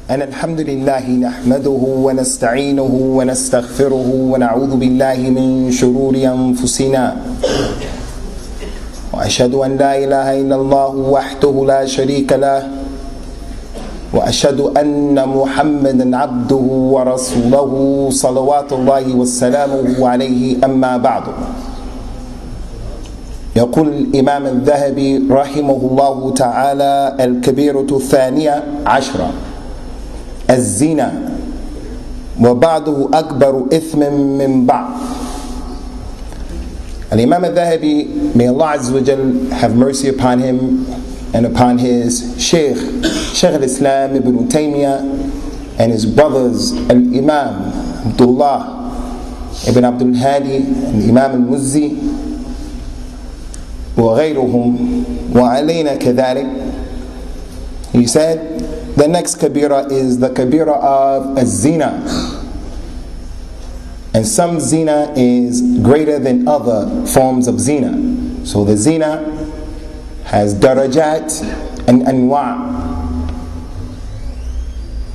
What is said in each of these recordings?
أن الحمد لله نحمده ونستعينه ونستغفره ونعوذ بالله من شرور أنفسنا وأشهد أن لا إله إلا الله وحده لا شريك له وأشهد أن محمدا عبده ورسوله صلوات الله وسلامه عليه أما بعد. يقول الإمام الذهبي رحمه الله تعالى: الكبيرة الثانية عشرة الزنا وبعده أكبر إثم من بعض. Al-Imam al-Thahabi, may Allah Azza wa Jal have mercy upon him and upon his Shaykh al-Islam Ibn Taymiyyah and his brothers Al-Imam Abdullah Ibn Abdul Hadi and Imam al-Muzzi وغيرهم وعلينا كذلك. He said the next kabira is the kabira of az-zina, and some zina is greater than other forms of zina. So the zina has darajat and anwa',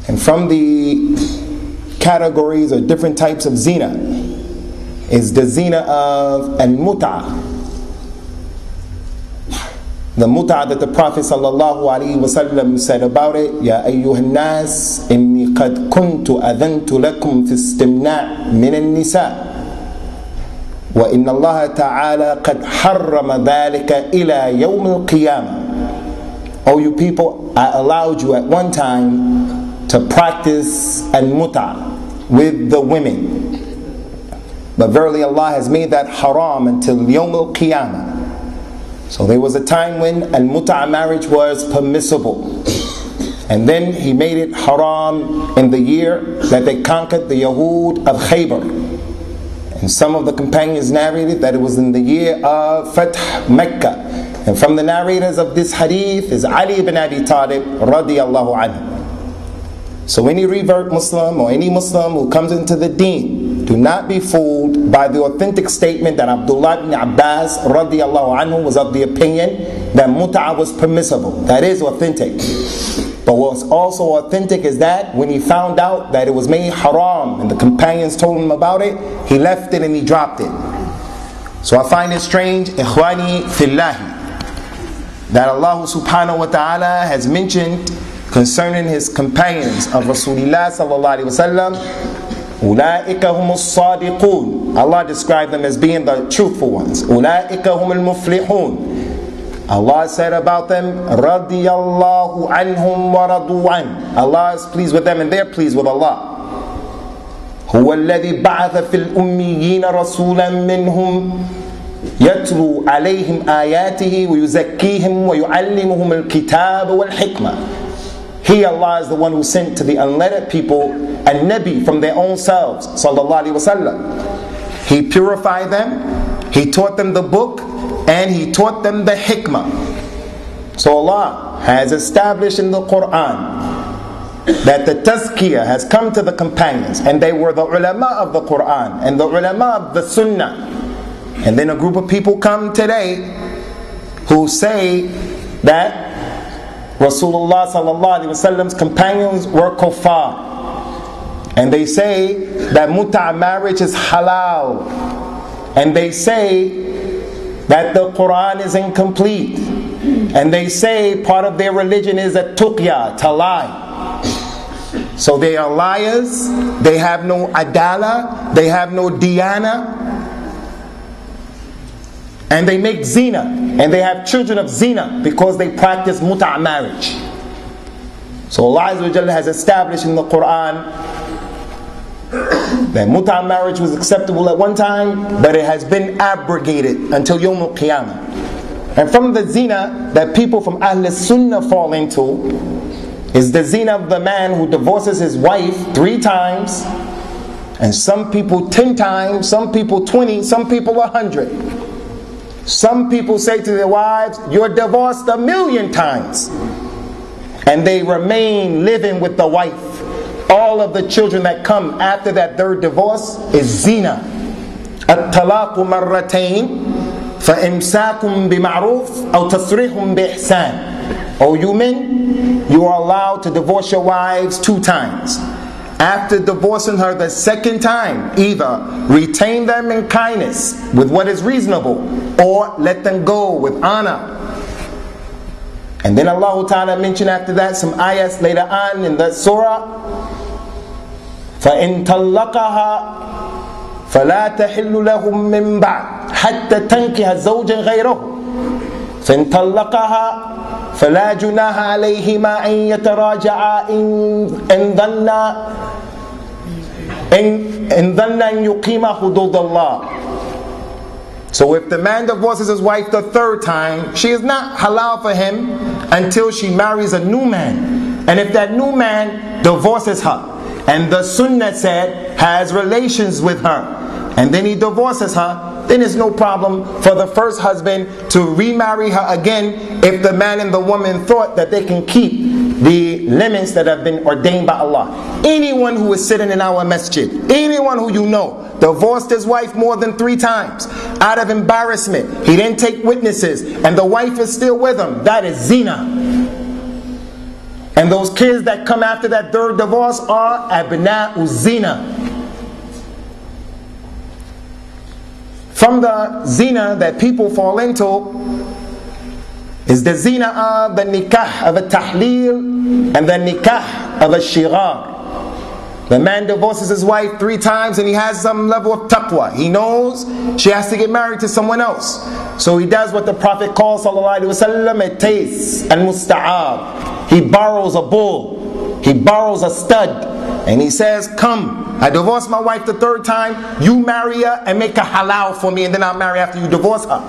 and from the categories or different types of zina is the zina of al-mut'ah, the mut'ah that the Prophet ﷺ said about it: Ya ayyuhan nas inni qad kuntu adhantu lakum fi istimna' min an-nisa wa inna Allah ta'ala qad harrama dhalika ila yawm al-qiyamah. O you people, I allowed you at one time to practice al-mut'ah with the women, but verily Allah has made that haram until yawm al-qiyamah. So there was a time when al-mut'ah marriage was permissible, and then He made it haram in the year that they conquered the Yahud of Khaybar. And some of the companions narrated that it was in the year of Fath Mecca. And from the narrators of this hadith is Ali ibn Abi Talib radiyallahu anhu. So any revert Muslim or any Muslim who comes into the deen, do not be fooled by the authentic statement that Abdullah ibn Abbas radiyallahu anhu was of the opinion that mut'ah was permissible. That is authentic. But what's also authentic is that when he found out that it was made haram and the companions told him about it, he left it and he dropped it. So I find it strange, ikhwani fillahi, that Allah subhanahu wa ta'ala has mentioned concerning his companions of Rasulullah sallallahu alaihi wasallam, أولئك هم الصادقون. Allah described them as being the truthful ones. أولئك هم المفلحون. Allah said about them, رضي الله عنهم ورضوا عنه. Allah is pleased with them and they're pleased with Allah. هو الذي بعث في الأميين رسولا منهم يتلو عليهم آياته ويزكيهم ويعلمهم الكتاب والحكمة. He, Allah, is the one who sent to the unlettered people a Nabi from their own selves, sallallahu alaihi wasallam. He purified them, He taught them the book, and He taught them the hikmah. So Allah has established in the Quran that the tazkiyah has come to the companions, and they were the ulama of the Quran and the ulama of the sunnah. And then a group of people come today who say that Rasulullah sallallahu alaihi wasallam's companions were kuffar, and they say that mut'ah marriage is halal, and they say that the Quran is incomplete, and they say part of their religion is a tuqya, to lie. So they are liars, they have no adala, they have no diyana, and they make zina, and they have children of zina because they practice mut'ah marriage. So Allah Azza wa Jalla has established in the Quran that mut'ah marriage was acceptable at one time, but it has been abrogated until Yawm al-Qiyamah. And from the zina that people from Ahl Sunnah fall into is the zina of the man who divorces his wife 3 times, and some people 10 times, some people 20, some people 100. Some people say to their wives, "You're divorced 1,000,000 times." And they remain living with the wife. All of the children that come after that third divorce is zina. At-talaqu marratayn فَإِمْسَاكٌ بِمَعْرُوفٍ أَوْ تَصْرِيحٌ بِإِحْسَانٍ. O you men, you are allowed to divorce your wives 2 times. After divorcing her the second time, either retain them in kindness with what is reasonable, or let them go with honor. And then Allah Ta'ala mentioned after that some ayahs later on in the surah. فَإِن طَلَّقَهَا فَلَا تَحِلُّ لَهُم مِّن بَعْدِ حَتَّى تَنكِحَ زَوْجًا غَيْرَهُ فَإِن طَلَّقَهَا فَلَا جُنَاحَ عَلَيْهِمَا أَن يَتَرَاجَعَا إِن ظَنَّا أَن يُقِيمَا حُدُودَ اللَّهِ. So if the man divorces his wife the 3rd time, she is not halal for him until she marries a new man. And if that new man divorces her, and the sunnah said has relations with her, and then he divorces her, then it's no problem for the first husband to remarry her again if the man and the woman thought that they can keep the limits that have been ordained by Allah. Anyone who is sitting in our masjid, anyone who you know, divorced his wife more than 3 times out of embarrassment, he didn't take witnesses, and the wife is still with him, that is zina. And those kids that come after that 3rd divorce are abna'u zina. From the zina that people fall into is the zina of the nikah of a tahleel and the nikah of a shigar. The man divorces his wife 3 times and he has some level of taqwa. He knows she has to get married to someone else. So he does what the Prophet calls sallallahu alaihi wasallam a tays and musta'ab. He borrows a bull, he borrows a stud, and he says, come, I divorced my wife the 3rd time, you marry her and make her halal for me, and then I'll marry after you divorce her.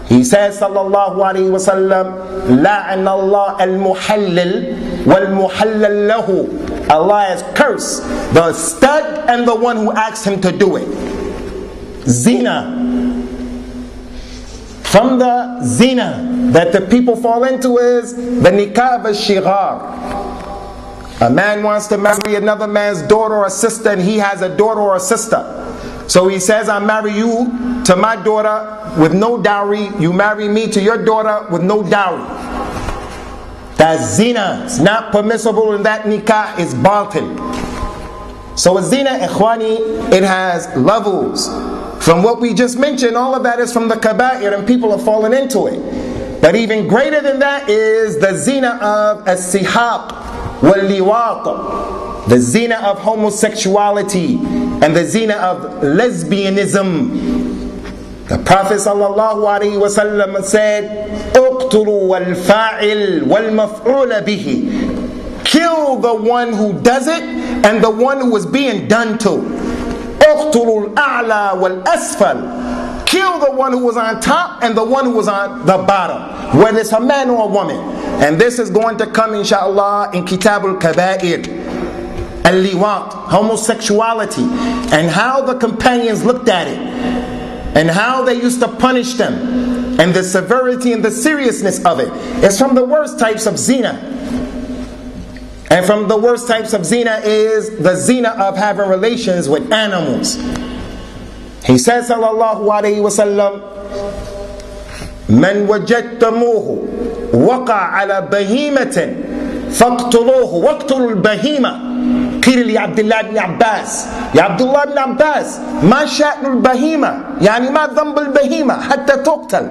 He says sallallahu alaihi wasallam, la'an Allah al-muhallil wal-muhallal lahu. Allah has cursed the stud and the one who asked him to do it. Zina. From the zina that the people fall into is the nikah of al-shigar. A man wants to marry another man's daughter or sister, and he has a daughter or a sister. So he says, I marry you to my daughter with no dowry. You marry me to your daughter with no dowry. That's zina. It's not permissible, and that nikah is batil. So a zina, ikhwani, it has levels. From what we just mentioned, all of that is from the kaba'ir, and people have fallen into it. But even greater than that is the zina of as-sihaq wal-liwat, the zina of homosexuality, and the zina of lesbianism. The Prophet sallallahu alaihi wasallam said, "Uqtulu wal-fa'il wal-maf'ul bihi." Kill the one who does it and the one who is being done to. Uqtulu al-a'la wal-asfal. Kill the one who was on top and the one who was on the bottom, whether it's a man or a woman. And this is going to come inshallah in Kitab al-Kaba'ir, al-liwat, homosexuality, and how the companions looked at it, and how they used to punish them, and the severity and the seriousness of it. It's from the worst types of zina. And from the worst types of zina is the zina of having relations with animals. He says sallallahu alayhi wa sallam, "Man wajadtumuhu waqa ala bahimatin faqtuluhu waqtulu al-bahima." قيل لعبد الله بن عباس يا عبد الله بن عباس ما شأن البهيمة يعني ما ذنب البهيمة حتى تقتل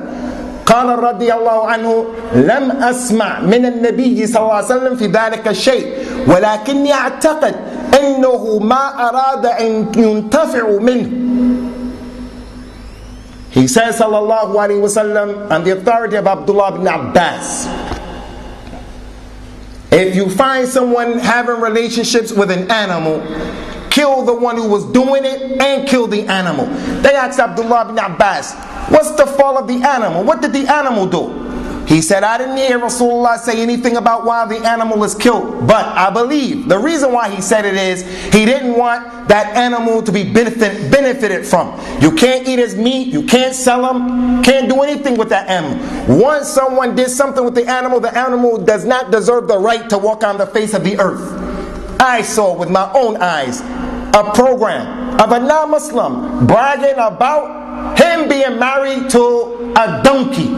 قال رضي الله عنه لم أسمع من النبي صلى الله عليه وسلم في ذلك الشيء ولكني أعتقد أنه ما أراد أن ينتفع منه. He says sallallahu alayhi wa sallam on the authority of Abdullah ibn Abbas, if you find someone having relationships with an animal, kill the one who was doing it and kill the animal. They asked Abdullah ibn Abbas, what's the fault of the animal? What did the animal do? He said, I didn't hear Rasulullah say anything about why the animal is killed. But I believe the reason why he said it is he didn't want that animal to be benefited from. You can't eat his meat, you can't sell him, can't do anything with that animal. Once someone did something with the animal does not deserve the right to walk on the face of the earth. I saw with my own eyes a program of a non-Muslim bragging about him being married to a donkey.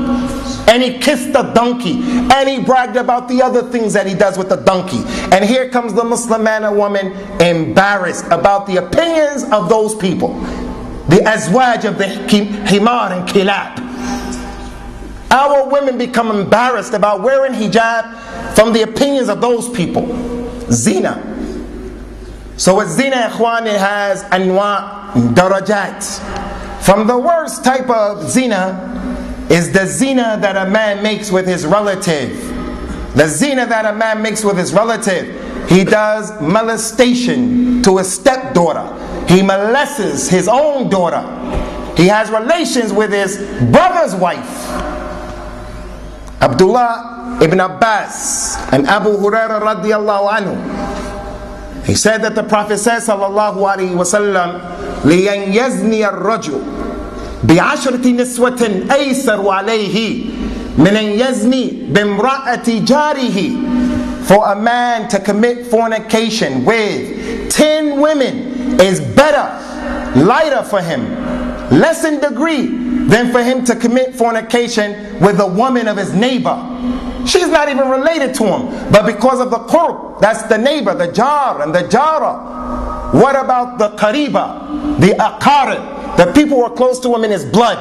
and he kissed the donkey, and he bragged about the other things that he does with the donkey. And here comes the Muslim man or woman embarrassed about the opinions of those people, the azwaj of the himar and kilab. Our women become embarrassed about wearing hijab from the opinions of those people. Zina. So with zina, ikhwan, it has anwa, darajat. From the worst type of zina is the zina that a man makes with his relative. The zina that a man makes with his relative. He does molestation to his stepdaughter. He molests his own daughter. He has relations with his brother's wife. Abdullah ibn Abbas and Abu Hurairah radiyallahu anhu, he said that the Prophet said sallallahu alayhi wa sallam, لِيَنْ يَزْنِيَ الرَّجُلُ بِعَشْرَةِ نِسْوَةٍ أَيْسَرُ عَلَيْهِ مِنْ أَنْ يَزْنِي بِامْرَأَةِ جَارِهِ. For a man to commit fornication with 10 women is better, lighter for him, less in degree, than for him to commit fornication with a woman of his neighbor. She's not even related to him, but because of the qurb, that's the neighbor, the jar and the jara. What about the qariba, the aqarib, the people who are close to him in his blood,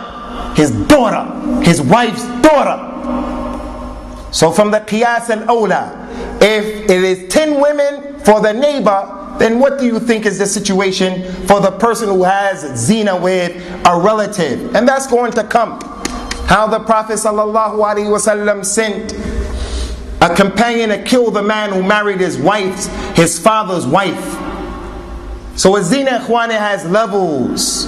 his daughter, his wife's daughter? So from the qiyas al-awla, if it is 10 women for the neighbor, then what do you think is the situation for the person who has zina with a relative? And that's going to come. How the Prophet ﷺ sent a companion to kill the man who married his father's wife. So a zina, ikhwan, has levels.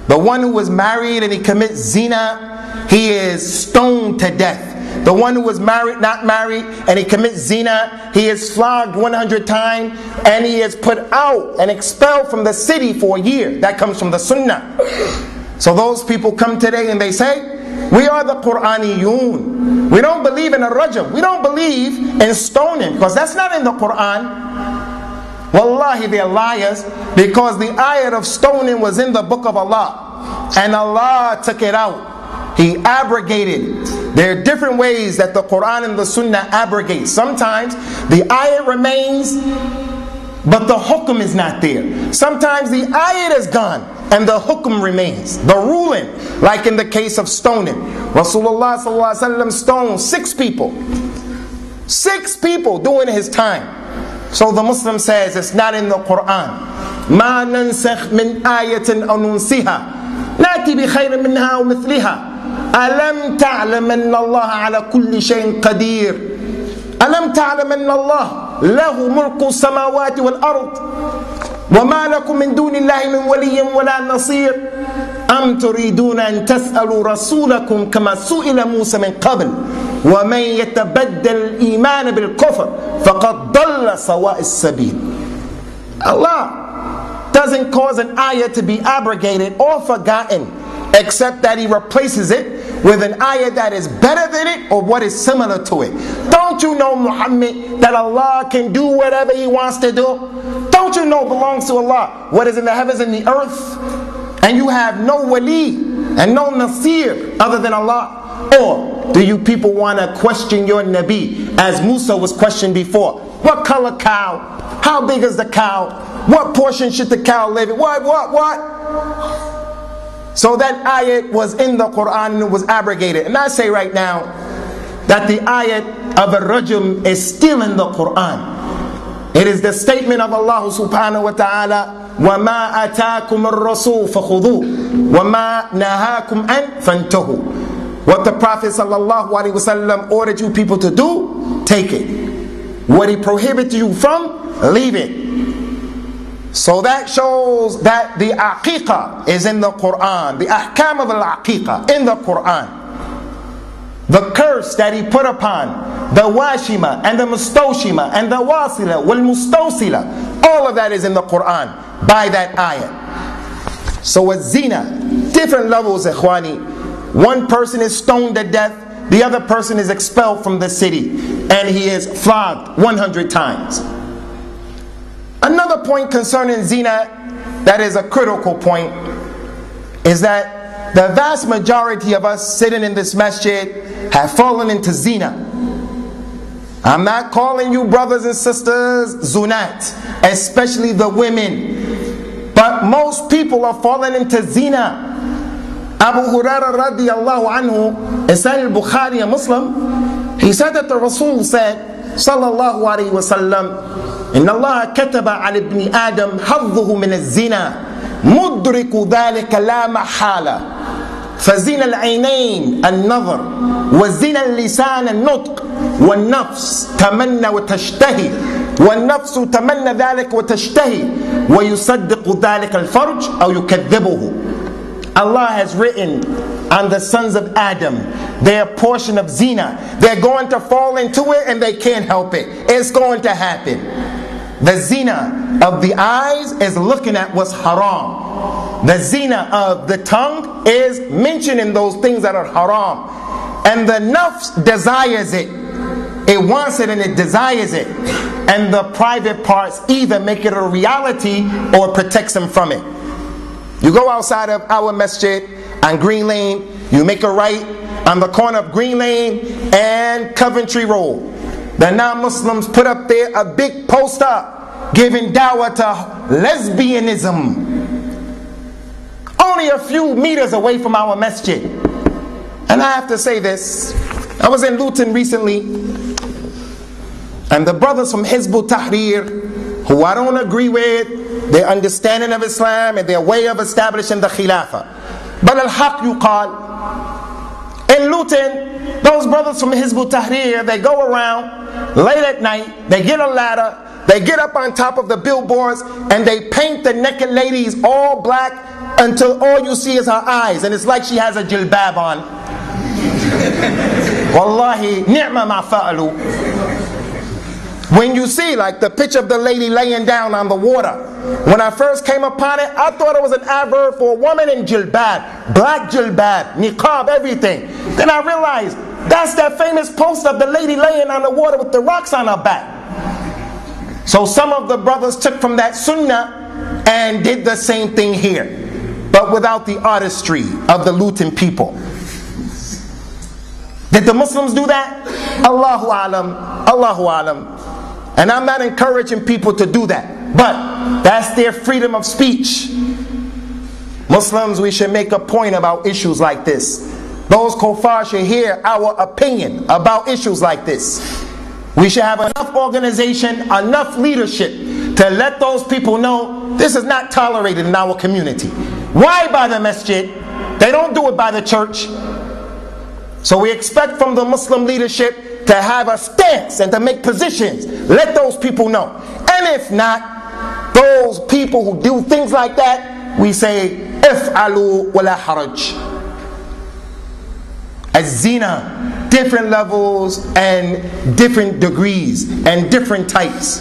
The one who was married and he commits zina, he is stoned to death. The one who was not married, and he commits zina, he is flogged 100 times, and he is put out and expelled from the city for a year. That comes from the sunnah. So those people come today and they say, we are the Qur'aniyun. We don't believe in a rajam. We don't believe in stoning, because that's not in the Qur'an. Wallahi, they're liars, because the ayat of stoning was in the book of Allah, and Allah took it out. He abrogated it. There are different ways that the Quran and the Sunnah abrogate. Sometimes the ayat remains, but the hukum is not there. Sometimes the ayat is gone and the hukum remains, the ruling, like in the case of stoning. Rasulullah sallallahu alaihi wasallam stoned 6 people. 6 people doing his time. So the Muslim says it's not in the Quran. مَا نَنْسَخْ مِنْ آيَةٍ أَوْ نُنْسِهَا نَأْتِ بِخَيْرٍ مِنْهَا وَمِثْلِهَا ألم تعلم أن الله على كل شيء قدير ألم تعلم أن الله له ملك السماوات والأرض وما لكم من دون الله من ولي ولا نصير أم تريدون أن تسألوا رسولكم كما سئل موسى من قبل ومن يتبدل الإيمان بالكفر فقد ضل سواء السبيل. Allah doesn't cause an ayah to be abrogated or forgotten, except that He replaces it with an ayah that is better than it or what is similar to it. Don't you know, Muhammad, that Allah can do whatever He wants to do? Don't you know it belongs to Allah what is in the heavens and the earth? And you have no wali and no nasir other than Allah? Or do you people want to question your Nabi as Musa was questioned before? What color cow? How big is the cow? What portion should the cow live in? What? So that ayat was in the Quran and it was abrogated. And I say right now that the ayat of al-rajm is still in the Quran. It is the statement of Allah subhanahu wa ta'ala, وَمَا أَتَاكُمُ الرَّسُولُ فَخُذُوهُ وَمَا نَهَاكُمْ أَنْ فَانْتَهُوا. What the Prophet sallallahu alaihi wasallam ordered you people to do, take it. What he prohibited you from, leave it. So that shows that the aqiqah is in the Quran. The ahkam of al-aqiqah in the Quran. The curse that he put upon the washima and the mustawshima and the wasila wal mustawsila, all of that is in the Quran by that ayah. So with zina, different levels, ikhwani. One person is stoned to death, the other person is expelled from the city, and he is flogged 100 times. Another point concerning zina that is a critical point is that the vast majority of us sitting in this masjid have fallen into zina. I'm not calling you brothers and sisters zunat, especially the women, but most people are falling into zina. Abu Hurairah radiyallahu anhu, in Sahih al-Bukhari and Muslim, he said that the Rasul said, sallallahu alayhi wa sallam, Inna Allah kataba ala ibn Adam hadduhu min al-zina, mudriku dhalika la mahala. فزنا العينين النظر وزنا اللسان النطق والنفس تمنى وتشتهي والنفس تمنى ذلك وتشتهي ويصدق ذلك الفرج أو يكذبه. Allah has written on the sons of Adam their portion of zina. They're going to fall into it and they can't help it. It's going to happen. The zina of the eyes is looking at what's haram. The zina of the tongue is mentioning those things that are haram. And the nafs desires it. It wants it and it desires it. And the private parts either make it a reality or protects them from it. You go outside of our masjid on Green Lane, you make a right on the corner of Green Lane and Coventry Road. The non-Muslims put up there a big poster giving dawah to lesbianism. Only a few meters away from our masjid. And I have to say this, I was in Luton recently, and the brothers from Hizb Tahrir, who I don't agree with their understanding of Islam and their way of establishing the Khilafah, but al-haq yuqal, in Luton, those brothers from Hizb Tahrir, they go around late at night, they get a ladder, they get up on top of the billboards, and they paint the naked ladies all black until all you see is her eyes, and it's like she has a jilbab on. Wallahi, ni'ma ma fa'alu. When you see like the picture of the lady laying down on the water, when I first came upon it, I thought it was an advert for a woman in jilbab, black jilbab, niqab, everything. Then I realized that's that famous poster of the lady laying on the water with the rocks on her back. So some of the brothers took from that sunnah and did the same thing here, but without the artistry of the Luton people. Did the Muslims do that? Allahu alam, Allahu alam. And I'm not encouraging people to do that, but that's their freedom of speech. Muslims, we should make a point about issues like this. Those kuffar should hear our opinion about issues like this. We should have enough organization, enough leadership to let those people know this is not tolerated in our community. Why by the masjid? They don't do it by the church. So we expect from the Muslim leadership to have a stance and to make positions. Let those people know. And if not, those people who do things like that, we say, if'alu wala haraj. Az-zina, different levels and different degrees and different types.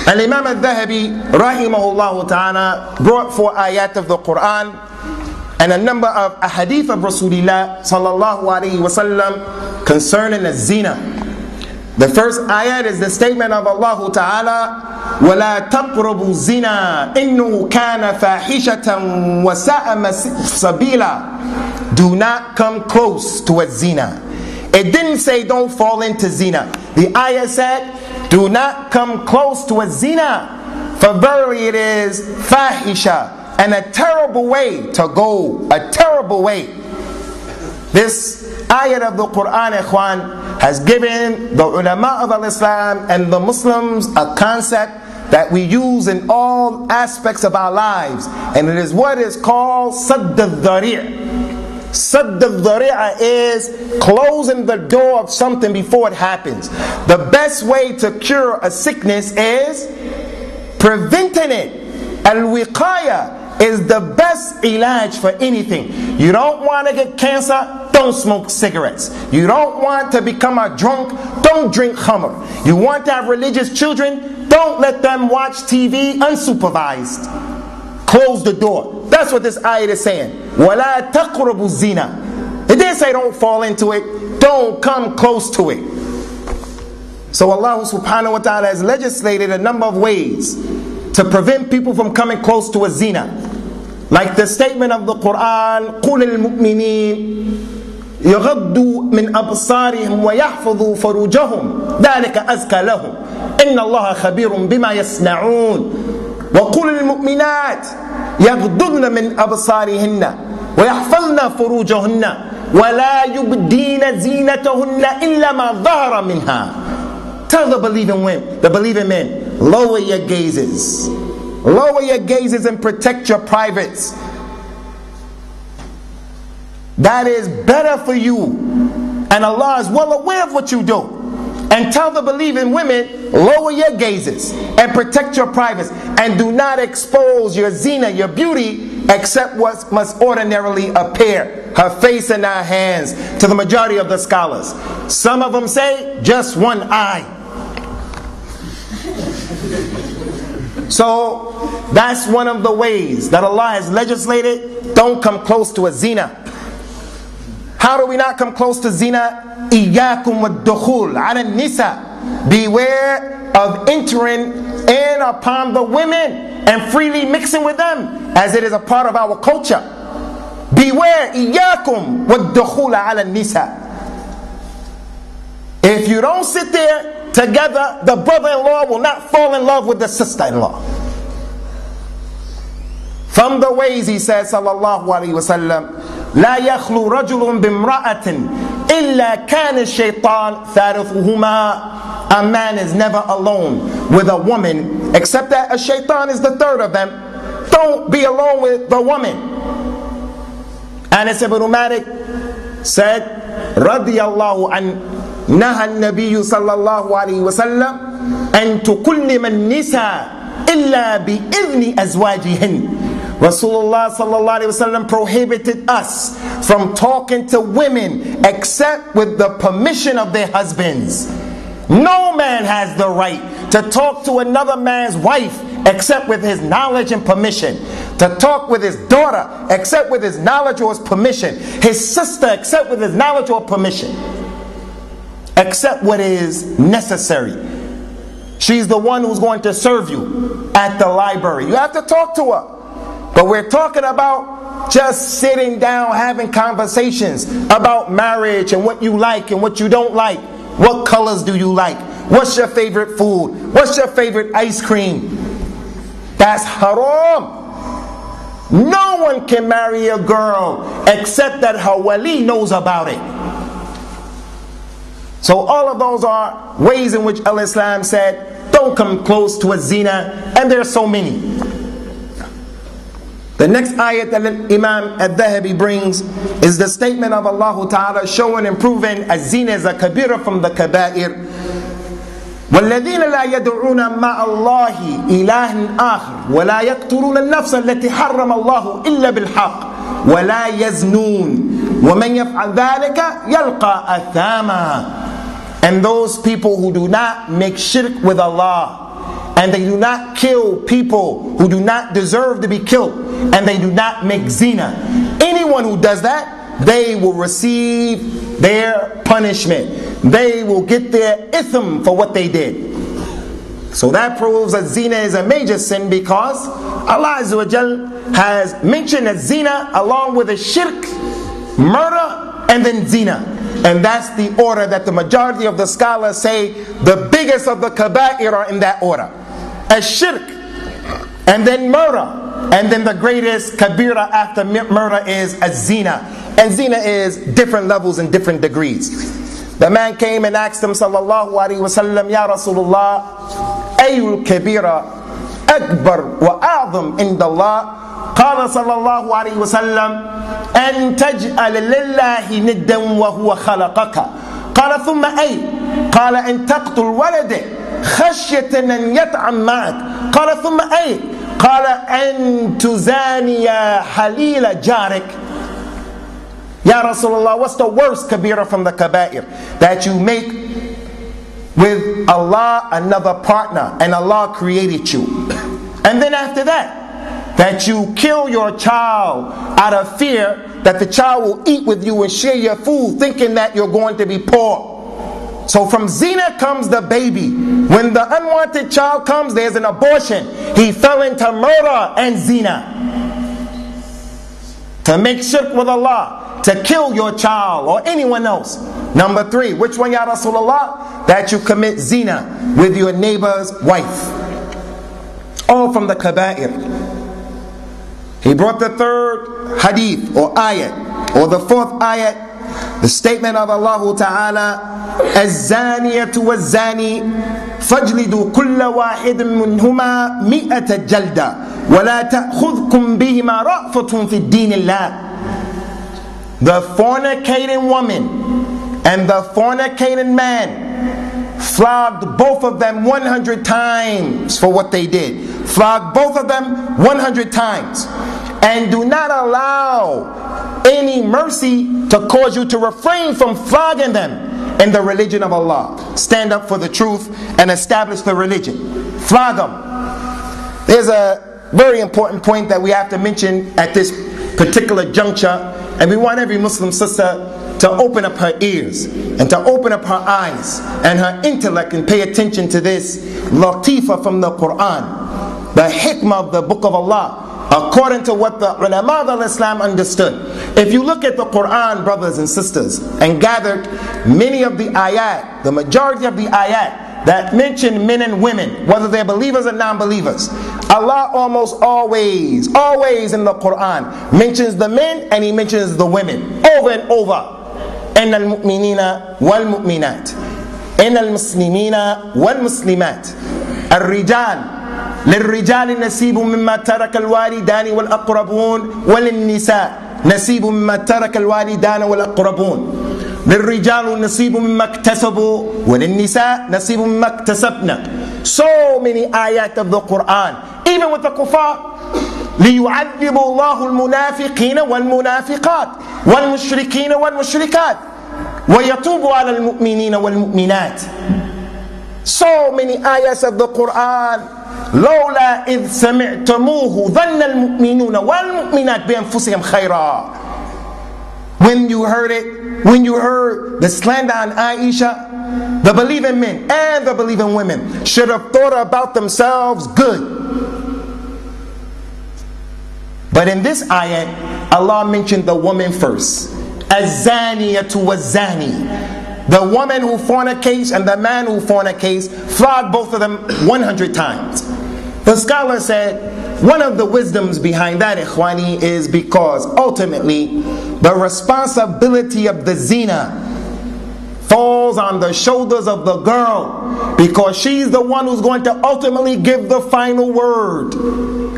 And Imam al-Thahabi, rahimahullah ta'ala, brought 4 ayat of the Quran and a number of ahadith of Rasulullah sallallahu alayhi wa sallam concerning az-zina. The first ayat is the statement of Allah ta'ala, وَلَا تَقْرَبُوا الزِّنَا إِنَّهُ كَانَ فَاحِشَةً وَسَاءَ سَبِيلًا. Do not come close to a zina. It didn't say don't fall into zina. The ayah said, do not come close to a zina, for verily it is fahisha, and a terrible way to go, a terrible way. This ayat of the Quran, ikhwan, has given the ulama of al-Islam and the Muslims a concept that we use in all aspects of our lives, and it is what is called sadd al-dhari'. Sadd al-dhari'ah is closing the door of something before it happens. The best way to cure a sickness is preventing it. Al-wiqaya is the best ilaj for anything. You don't want to get cancer, don't smoke cigarettes. You don't want to become a drunk, don't drink khamr. You want to have religious children, don't let them watch TV unsupervised. Close the door. That's what this ayat is saying. وَلَا تَقْرَبُوا الزِّنَا. It didn't say don't fall into it, don't come close to it. So Allah subhanahu wa ta'ala has legislated a number of ways to prevent people from coming close to a zina. Like the statement of the Quran, قُلِ الْمُؤْمِنِينَ يَغَضُّوا مِنْ أَبْصَارِهِمْ وَيَحْفَظُوا فَرُوجَهُمْ ذَلِكَ أَزْكَى لَهُمْ إِنَّ اللَّهَ خَبِيرٌ بِمَا يَصْنَعُونَ وَقُلِ الْمُؤْمِنَاتِ يَغْضُضْنَ مِنْ أَبْصَارِهِنَّ وَيَحْفَظْنَ فُرُوجَهُنَّ وَلَا يُبْدِينَ زِينَتَهُنَّ إِلَّا مَا ظَهَرَ مِنْهَا. Tell the believing men, lower your gazes. Lower your gazes and protect your privates. That is better for you. And Allah is well aware of what you do. And tell the believing women, lower your gazes and protect your privates. And do not expose your zina, your beauty, except what must ordinarily appear. Her face and her hands, to the majority of the scholars. Some of them say, just one eye. So, that's one of the ways that Allah has legislated. Don't come close to a zina. How do we not come close to zina? إِيَّاكُمْ وَالدُّخُولَ عَلَى النِّسَى. Beware of entering in upon the women and freely mixing with them, as it is a part of our culture. Beware, إِيَّاكُمْ وَالدُّخُولَ عَلَى النِّسَى. If you don't sit there together, the brother-in-law will not fall in love with the sister-in-law. From the ways, he says, sallallahu alaihi wasallam, لا يخلو رجل بامرأة إلا كان الشيطان ثالثهما. A man is never alone with a woman except that a shaitan is the third of them. Don't be alone with the woman. Anas ibn Malik said, radiyallahu an, نهى النبي صلى الله عليه وسلم أن تكلم النساء إلا بإذن أزواجهن. Rasulullah sallallahu alaihi wasallam prohibited us from talking to women except with the permission of their husbands. No man has the right to talk to another man's wife except with his knowledge and permission. To talk with his daughter except with his knowledge or his permission. His sister except with his knowledge or permission. Except what is necessary. She's the one who's going to serve you at the library. You have to talk to her. But we're talking about just sitting down having conversations about marriage and what you like and what you don't like. What colors do you like? What's your favorite food? What's your favorite ice cream? That's haram. No one can marry a girl except that her wali knows about it. So all of those are ways in which Al-Islam said, don't come close to a zina. And there are so many. The next ayat that Imam al-Thahabi brings is the statement of Allah Ta'ala showing and proving az-zina is a kabira from the kaba'ir. وَالَّذِينَ لَا يَدْعُونَ مَعَ اللَّهِ إِلَهًا آخَرَ وَلَا يَقْتُلُونَ النَّفْسَ الَّتِي حَرَّمَ اللَّهُ إِلَّا بِالْحَقِّ وَلَا يَزْنُونَ وَمَنْ يَفْعَلْ ذَلِكَ يَلْقَى أَثَامًا. And those people who do not make shirk with Allah, and they do not kill people who do not deserve to be killed, and they do not make zina. Anyone who does that, they will receive their punishment. They will get their ithm for what they did. So that proves that zina is a major sin, because Allah Azza wa Jal has mentioned that zina along with a shirk, murder, and then zina. And that's the order that the majority of the scholars say the biggest of the kaba'ir are in that order. Shirk, and then murder, and then the greatest kabira after murder is zina. And zina is different levels and different degrees. The man came and asked him, sallallahu alaihi wasallam, Ya Rasulullah, ayul kabira akbar wa a'zam inda Allah? Qala sallallahu alaihi wasallam, an taj'al lillahi niddan wa huwa khalaqaka. Qala thumma ay? Qala an taqtul waladik خشية أن يطعم معك. قال ثم أي؟ قال أن تزاني حليل جارك. Ya Rasulullah, what's the worst kabira from the kaba'ir? That you make with Allah another partner, and Allah created you. And then after that, that you kill your child out of fear that the child will eat with you and share your food, thinking that you're going to be poor. So from zina comes the baby. When the unwanted child comes, there's an abortion. He fell into murder and zina. to make shirk with Allah, to kill your child or anyone else. Number 3, which one, Ya Rasulullah? That you commit zina with your neighbor's wife. All from the kaba'ir. He brought the 3rd hadith or ayat, or the 4th ayat, the statement of Allah Ta'ala, الزانية والزاني فاجلدوا كل واحد منهما 100 جلدة ولا تأخذكم بهما رأفة في الدين الله. The fornicating woman and the fornicating man, flogged both of them 100 times for what they did. Flog both of them 100 times. And do not allow any mercy to cause you to refrain from flogging them in the religion of Allah. Stand up for the truth and establish the religion. Flog them. There's a very important point that we have to mention at this particular juncture, and we want every Muslim sister to open up her ears and to open up her eyes and her intellect and pay attention to this latifa from the Quran, the hikmah of the book of Allah, according to what the ulama of Islam understood. If you look at the Quran, brothers and sisters, and gathered many of the ayat, the majority of the ayat that mention men and women, whether they're believers or non-believers, Allah almost always in the Quran mentions the men and He mentions the women over and over. إن المؤمنين والمؤمنات إن المسلمين والمسلمات الرجال للرجال نصيب مما ترك الوالدان والأقربون وللنساء نصيب مما ترك الوالدان والأقربون للرجال نصيب مما اكتسبوا وللنساء نصيب مما اكتسبنا. So many ayat of the Quran, even with the kuffar, ليعذب الله المنافقين والمنافقات والمشركين والمشركات ويتوب على المؤمنين والمؤمنات. So many ayahs of the Quran. لولا إذ سمعتموه ظن المؤمنون والمؤمنات بأنفسهم خيرا. When you heard it, when you heard the slander on Aisha, the believing men and the believing women should have thought about themselves good. But in this ayat, Allah mentioned the woman first. Az-zaniyatu waz-zani. The woman who fornicates and the man who fornicates, flog both of them 100 times. The scholar said, one of the wisdoms behind that, ikhwani, is because ultimately the responsibility of the zina falls on the shoulders of the girl, because she's the one who's going to ultimately give the final word,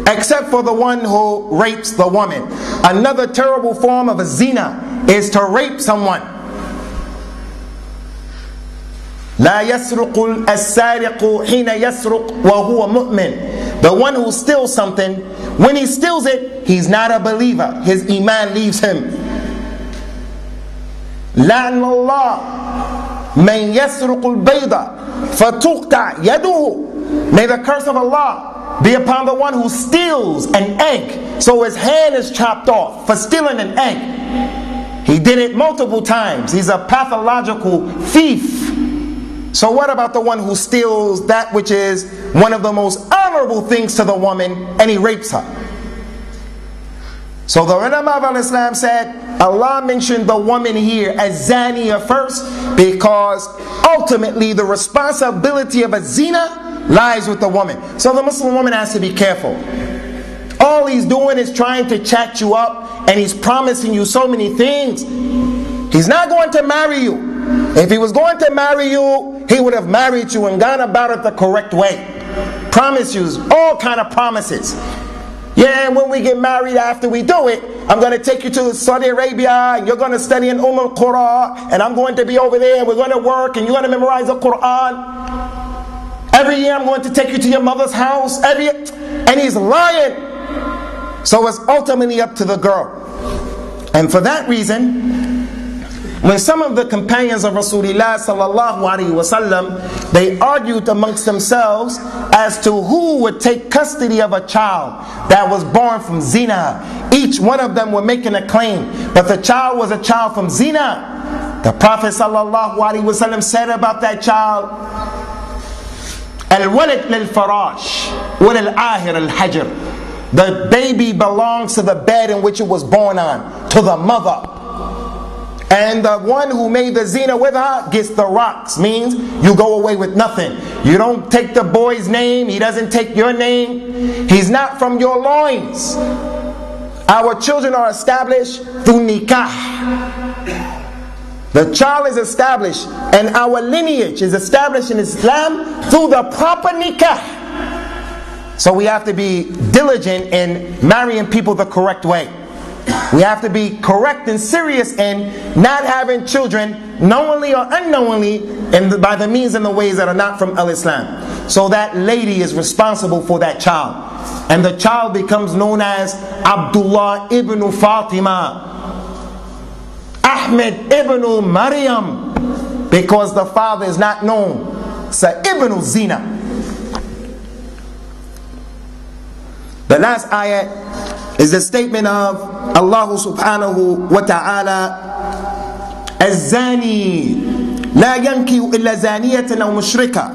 except for the one who rapes the woman. Another terrible form of a zina is to rape someone. لا يسرق السارق حين يسرق وهو مؤمن. The one who steals something, when he steals it, he's not a believer. His iman leaves him. لعن الله من يسرق البيضة فتقطع يده. May the curse of Allah be upon the one who steals an egg, so his hand is chopped off for stealing an egg. He did it multiple times. He's a pathological thief. So what about the one who steals that which is one of the most honorable things to the woman, and he rapes her? So the ulama of Islam said, Allah mentioned the woman here as zaniya first, because ultimately the responsibility of a zina lies with the woman. So the Muslim woman has to be careful. All he's doing is trying to chat you up, and he's promising you so many things. He's not going to marry you. If he was going to marry you, he would have married you and gone about it the correct way. Promise you all kind of promises. Yeah, and when we get married, after we do it, I'm going to take you to Saudi Arabia, and you're going to study in al-Qur'an, and I'm going to be over there, and we're going to work, and you're going to memorize the Qur'an. Every year I'm going to take you to your mother's house. And he's lying. So it's ultimately up to the girl. And for that reason, when some of the companions of Rasulullah sallallahu alaihi wasallam, they argued amongst themselves as to who would take custody of a child that was born from zina. Each one of them were making a claim that the child was a child from zina. The Prophet sallallahu alaihi wasallam said about that child, "Al-walad lil-farash, wal-ahir al-hajar." The baby belongs to the bed in which it was born on, to the mother. And the one who made the zina with her gets the rocks. Means you go away with nothing. You don't take the boy's name. He doesn't take your name. He's not from your loins. Our children are established through nikah. The child is established, and our lineage is established in Islam through the proper nikah. So we have to be diligent in marrying people the correct way. We have to be correct and serious in not having children knowingly or unknowingly by the means and the ways that are not from al-Islam. So that lady is responsible for that child. And the child becomes known as Abdullah ibn Fatima, Ahmed ibn Maryam, because the father is not known. Sa ibn Zina. The last ayat is the statement of Allah subhanahu wa ta'ala, الزاني لا ينكح إلا زانية أو مشركة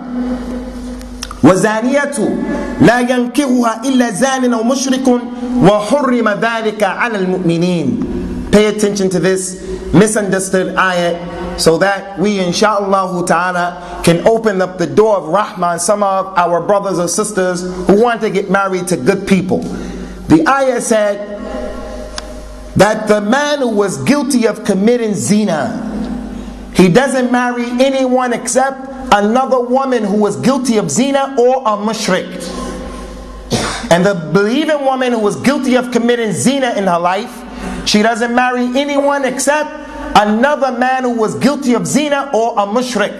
وزانية لا ينكحها إلا زان أو مشرك وحرم ذلك على المؤمنين. Pay attention to this misunderstood ayat so that we insha'Allah ta'ala can open up the door of rahmah on some of our brothers or sisters who want to get married to good people. The ayah said that the man who was guilty of committing zina, he doesn't marry anyone except another woman who was guilty of zina or a mushrik. And the believing woman who was guilty of committing zina in her life, she doesn't marry anyone except another man who was guilty of zina or a mushrik.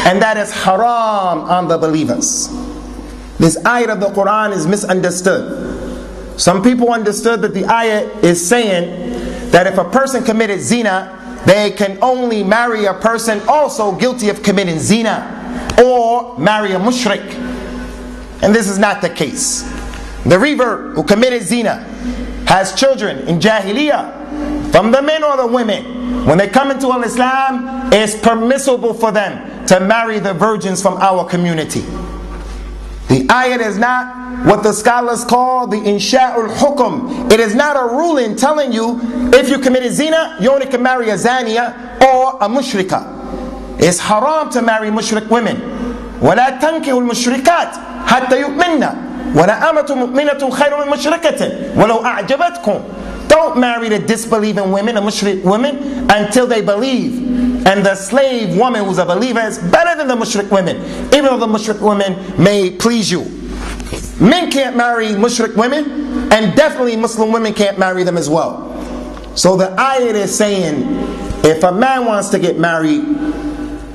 And that is haram on the believers. This ayat of the Quran is misunderstood. Some people understood that the ayat is saying that if a person committed zina, they can only marry a person also guilty of committing zina, or marry a mushrik. And this is not the case. The revert who committed zina has children in Jahiliyyah, from the men or the women. When they come into Islam, it's permissible for them to marry the virgins from our community. The ayat is not what the scholars call the insha'ul hukum. It is not a ruling telling you if you committed zina, you only can marry a zaniya or a mushrika. It's haram to marry mushrik women. وَلَا تَنْكِهُ الْمُشْرِكَاتِ حَتَّى يُؤْمِنَّ وَلَا أَمَةٌ مُؤْمِنَةٌ خَيْرٌ مِنْ مُشْرِكَةٍ وَلَوْ أَعْجَبَتْكُمْ. Don't marry the disbelieving women, the mushrik women, until they believe. And the slave woman who's a believer is better than the mushrik women, even though the mushrik women may please you. Men can't marry mushrik women, and definitely Muslim women can't marry them as well. So the ayat is saying, if a man wants to get married,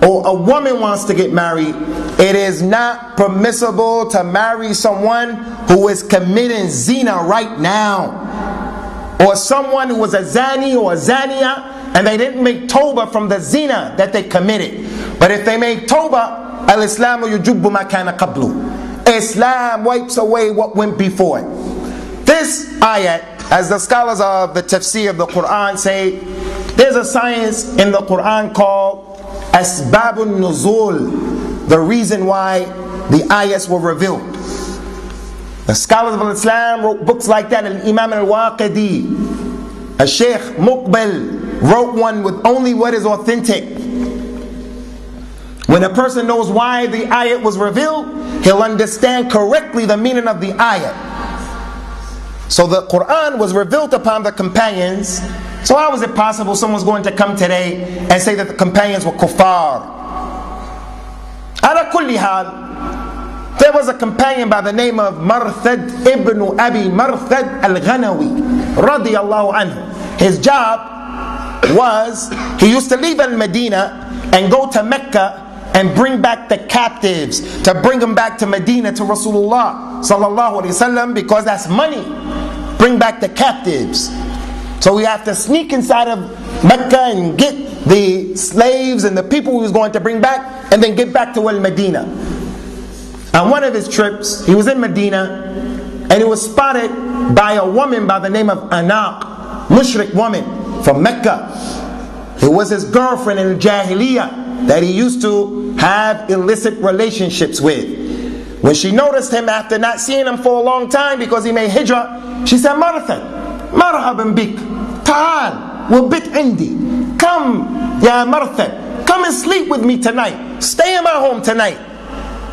or a woman wants to get married, it is not permissible to marry someone who is committing zina right now, or someone who was a zani or a zaniya and they didn't make tawbah from the zina that they committed. But if they make tawbah, al-Islamu yujubbu ma kana qablu. Islam wipes away what went before it. This ayat, as the scholars of the tafsir of the Quran say, there's a science in the Quran called Asbabun Nuzul, the reason why the ayats were revealed. The scholars of Islam wrote books like that. Al-Imam al-Waqidi, al-Shaykh Muqbil wrote one with only what is authentic. When a person knows why the ayat was revealed, he'll understand correctly the meaning of the ayat. So the Quran was revealed upon the companions. So how is it possible someone's going to come today and say that the companions were kuffar? Ala kulli hal, there was a companion by the name of Marthad ibn Abi Marthad al-Ghanawi radiyallahu anhu. His job was, he used to leave al-Medina and go to Mecca and bring back the captives, to bring them back to Medina to Rasulullah sallallahu alaihi wasallam, because that's money. Bring back the captives. So we have to sneak inside of Mecca and get the slaves and the people he was going to bring back, and then get back to al-Medina. On one of his trips, he was in Medina, and he was spotted by a woman by the name of Anaq, mushrik woman from Mecca. It was his girlfriend in Jahiliyyah that he used to have illicit relationships with. When she noticed him after not seeing him for a long time because he made hijrah, she said, Marthad, marhaban bik, ta'al, wa bit indi. Come, ya Marthad, come and sleep with me tonight. Stay in my home tonight.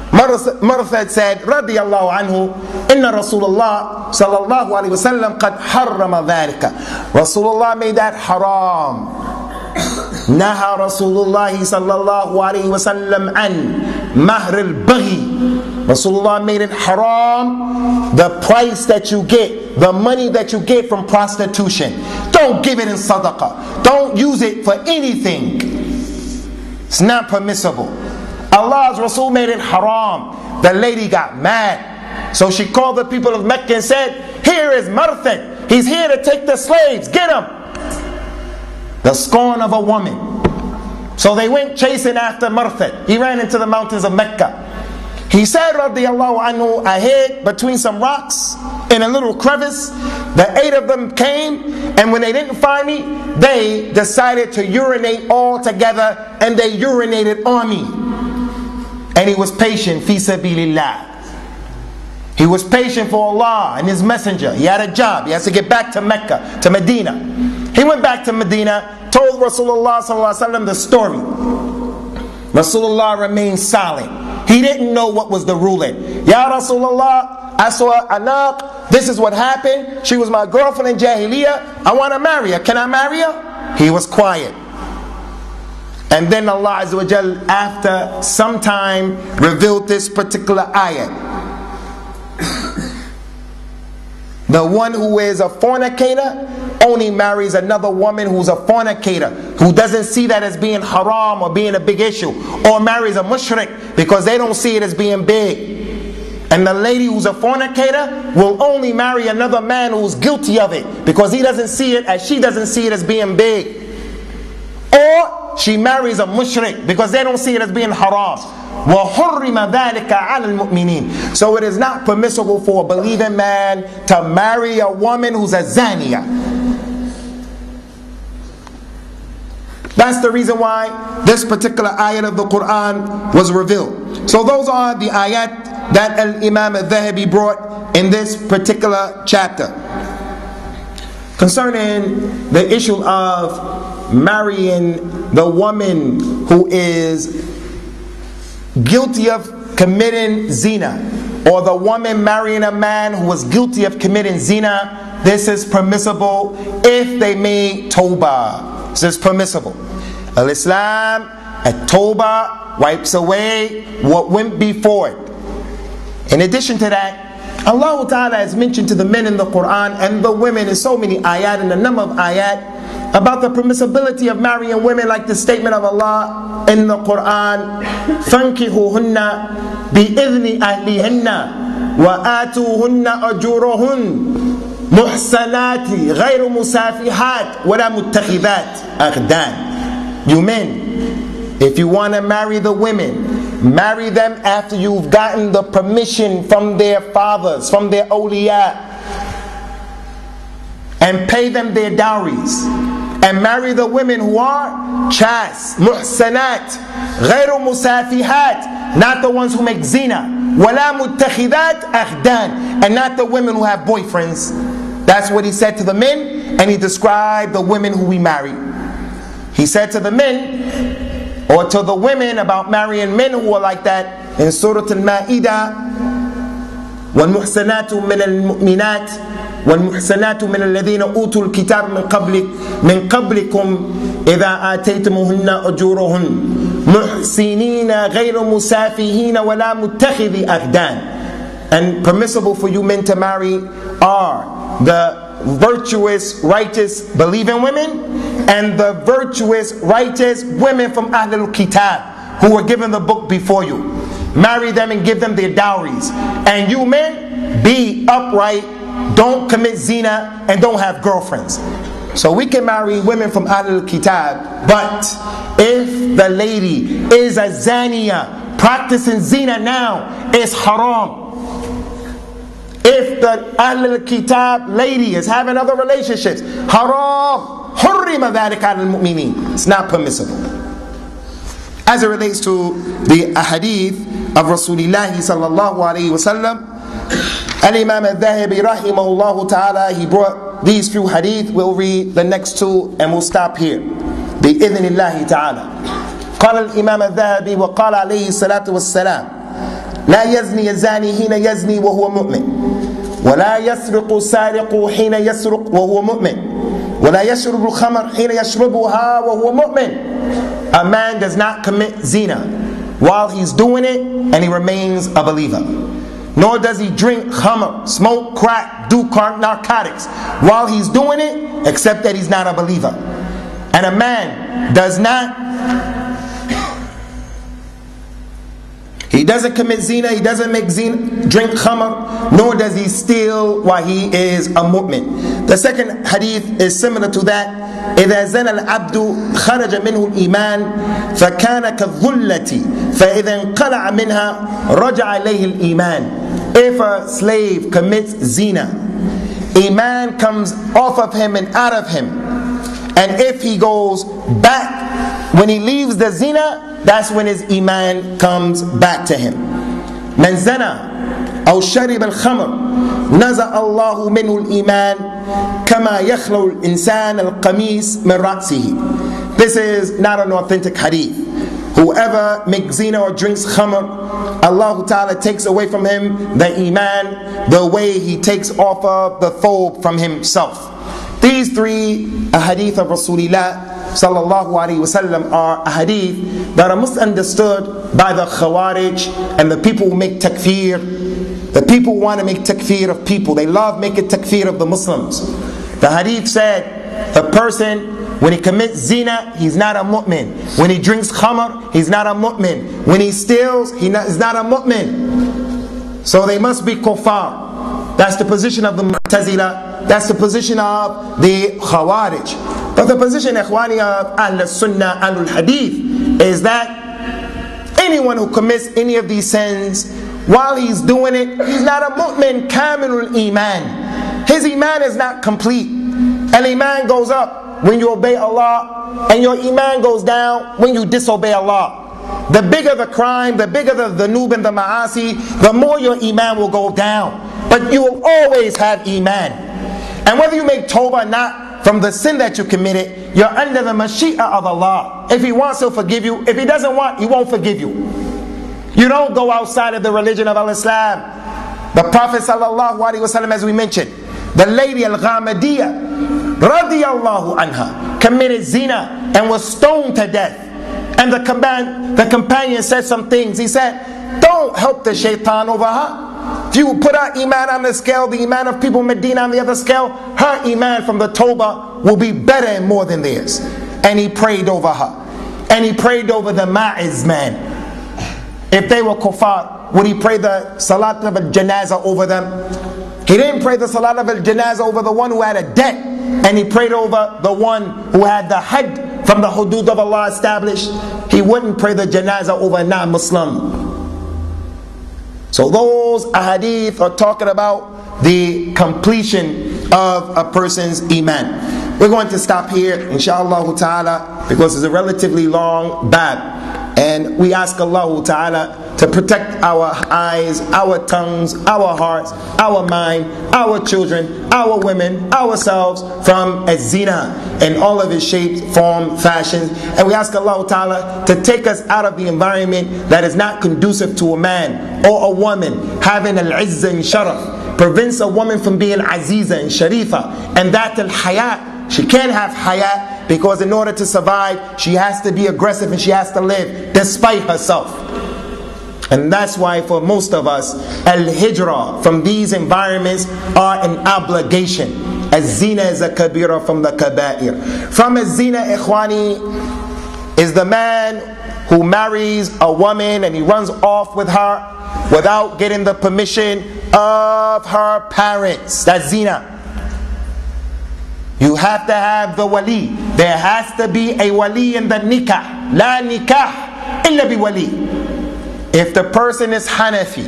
Marthad said, radiyallahu anhu, inna Rasulullah sallallahu alayhi wa sallam qad harrama dhalika. Rasulullah made that haram. Naha Rasulullah sallallahu alayhi wa sallam an mahr al-baghi. Rasulullah made it haram, the price that you get, the money that you get from prostitution. Don't give it in sadaqah. Don't use it for anything. It's not permissible. Allah's Rasul made it haram. The lady got mad. So she called the people of Mecca and said, here is Marthad. He's here to take the slaves. Get him. The scorn of a woman. So they went chasing after Marthad. He ran into the mountains of Mecca. He said, radiyallahu anhu, I hid between some rocks in a little crevice. The 8 of them came, and when they didn't find me, they decided to urinate all together, and they urinated on me. And he was patient, fi sabilillah. He was patient for Allah and His Messenger. He had a job. He has to get back to Mecca, to Medina. He went back to Medina, told Rasulullah sallallahu alaihi wasallam the story. Rasulullah remained silent. He didn't know what was the ruling. Ya Rasulullah, I saw Anaq. This is what happened. She was my girlfriend in Jahiliyyah. I want to marry her. Can I marry her? He was quiet. And then Allah Azza wa Jal, after some time, revealed this particular ayat. The one who is a fornicator only marries another woman who's a fornicator, who doesn't see that as being haram or being a big issue, or marries a mushrik because they don't see it as being big. And the lady who's a fornicator will only marry another man who's guilty of it because he doesn't see it as she doesn't see it as being big. Or she marries a mushrik because they don't see it as being haram. وَحُرِّمَ ذَلِكَ عَلَى الْمُؤْمِنِينَ. So it is not permissible for a believing man to marry a woman who's a zaniya. That's the reason why this particular ayat of the Quran was revealed. So those are the ayat that Al-Imam Al-Thahabi brought in this particular chapter. Concerning the issue of marrying the woman who is guilty of committing zina, or the woman marrying a man who was guilty of committing zina, this is permissible if they made tawbah. This is permissible. Al-Islam, at tawbah, wipes away what went before it. In addition to that, Allah Ta'ala has mentioned to the men in the Quran and the women in so many ayat, and a number of ayat, about the permissibility of marrying women, like the statement of Allah in the Quran, فَانْكِحُوهُنَّ بِإِذْنِ أَهْلِهِنَّ وَآتُوهُنَّ أَجُورَهُنَّ مُحْسَنَاتِ غَيْرُ مُسَافِحَاتِ وَلَا مُتَّخِذَاتِ أَخْدَانِ. You men, if you want to marry the women, marry them after you've gotten the permission from their fathers, from their awliya, and pay them their dowries. And marry the women who are chas, muhsanat, ghayru musafihat, not the ones who make zina, wala muttakhidat akhdan, and not the women who have boyfriends. That's what he said to the men, and he described the women who we marry. He said to the men, or to the women, about marrying men who are like that in Surah Al-Ma'idah, وَالْمُحْسَنَاتُ مِنَ الْمُؤْمِنَاتِ والمحسنات من الذين أوتوا الكتاب من قبلكم إذا آتيتموهن أجورهن محسنين غير مسافهين ولا متخذي أخدان. And permissible for you men to marry are the virtuous, righteous, believing women, and the virtuous, righteous women from Ahlul Kitab who were given the book before you. Marry them and give them their dowries. And you men, be upright, don't commit zina, and don't have girlfriends. So we can marry women from Ahlul Kitab, but if the lady is a zaniya, practicing zina now, it's haram. If the Ahlul Kitab lady is having other relationships, haram. حُرِّمَ ذَلِكَ عَلَى الْمُؤْمِنِينَ. It's not permissible. As it relates to the ahadith of Rasulullah sallallahu alayhi wasallam. Al-Imam al-Thahabi rahimahullah ta'ala, he brought these few hadith. We'll read the next two and we'll stop here. بإذن الله تعالى. قال الإمام الذهبي وقال عليه الصلاة والسلام: لا يزني الزاني حين يزني وهو مؤمن، ولا يسرق السارق حين يسرق وهو مؤمن، ولا يشرب الخمر حين يشربها وهو مؤمن. A man does not commit zina while he's doing it and he remains a believer. Nor does he drink khamr, smoke crack, do narcotics while he's doing it, except that he's not a believer. And a man he doesn't commit zina, he doesn't make zina, drink khamr, nor does he steal while he is a mu'min. The second hadith is similar to that. إذا زنى العبد خرج منه الإيمان فكان كالظلة فإذا انقلع منها رجع إليه الإيمان. If a slave commits zina, Iman comes off of him and out of him. And if he goes back, when he leaves the zina, that's when his Iman comes back to him. من زنى أو شرب الخمر نزع الله منه الإيمان كما يخلو الإنسان القميص من رأسه. This is not an authentic hadith. Whoever makes zina or drinks khamr, Allah Ta'ala takes away from him the iman the way he takes off of the thobe from himself. These three ahadith of Rasulullah sallallahu alaihi wasallam are ahadith that are misunderstood by the Khawarij and the people who make takfir. The people want to make takfir of people. They love making takfir of the Muslims. The hadith said the person, when he commits zina, he's not a mu'min. When he drinks khamr, he's not a mu'min. When he steals, he's not a mu'min. So they must be kuffar. That's the position of the Mu'tazila. That's the position of the Khawarij. But the position, ikhwani, of Ahl Sunnah, Ahl Hadith, is that anyone who commits any of these sins, while he's doing it, he's not a mu'min kamilul iman. His iman is not complete. And iman goes up when you obey Allah, and your iman goes down when you disobey Allah. The bigger the crime, the bigger the dhunub and the ma'asi, the more your iman will go down. But you will always have iman. And whether you make tawbah or not from the sin that you committed, you're under the mashi'ah of Allah. If He wants, He'll forgive you. If He doesn't want, He won't forgive you. You don't go outside of the religion of Al-Islam. The Prophet sallallahu alaihi wasallam, as we mentioned, the lady Al-Ghamidiyah radiyallahu anha committed zina and was stoned to death. And the companion said some things. He said, don't help the shaitan over her. If you put her iman on the scale, the iman of people in Medina on the other scale, her iman from the Tawbah will be better and more than theirs. And he prayed over her. And he prayed over the Ma'iz man. If they were kuffar, would he pray the Salat of al-Janazah over them? He didn't pray the Salat of al-Janazah over the one who had a debt. And he prayed over the one who had the had from the hudud of Allah established. He wouldn't pray the Janazah over a non-Muslim. So those ahadith are talking about the completion of a person's iman. We're going to stop here, inshaAllah ta'ala, because it's a relatively long bab. And we ask Allah Ta'ala to protect our eyes, our tongues, our hearts, our mind, our children, our women, ourselves from az-zina in all of its shapes, form, fashions. And we ask Allah Ta'ala to take us out of the environment that is not conducive to a man or a woman having al-izza and sharaf. Prevents a woman from being aziza and sharifa. And that al-hayat. She can't have hayat, because in order to survive, she has to be aggressive and she has to live despite herself. And that's why for most of us, al-hijrah from these environments are an obligation. Az-zina is a kabira from the kaba'ir. From az-zina, ikhwani, is the man who marries a woman and he runs off with her without getting the permission of her parents. That's zina. You have to have the wali. There has to be a wali in the nikah. La nikah illa bi wali. If the person is Hanafi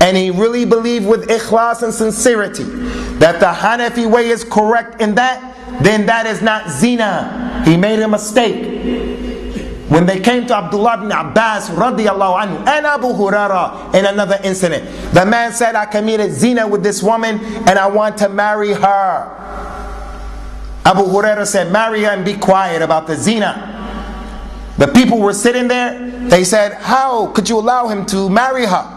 and he really believes with ikhlas and sincerity that the Hanafi way is correct in that, then that is not zina. He made a mistake. when they came to Abdullah ibn Abbas radiallahu anhu and Abu Hurairah in another incident, the man said, I committed zina with this woman and I want to marry her. Abu Hurairah said, marry her and be quiet about the zina. The people were sitting there, they said, how could you allow him to marry her?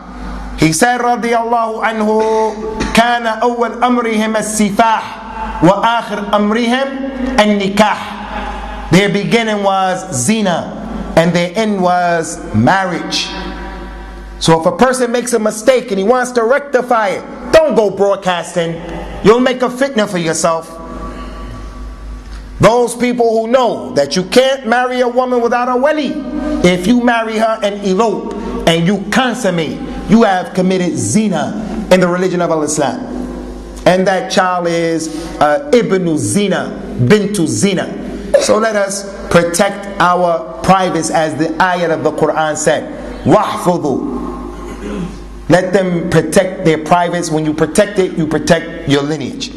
He said radiallahu anhu, كان أول أمرهم السفاح وآخر أمرهم النكاح. Their beginning was zina and their end was marriage. So if a person makes a mistake and he wants to rectify it, don't go broadcasting. You'll make a fitna for yourself. Those people who know that you can't marry a woman without a wali, if you marry her and elope and you consummate, you have committed zina in the religion of Islam. And that child is ibnu zina, bintu zina. So let us protect our privates, as the ayat of the Quran said. Wahfudu. Let them protect their privates. When you protect it, you protect your lineage.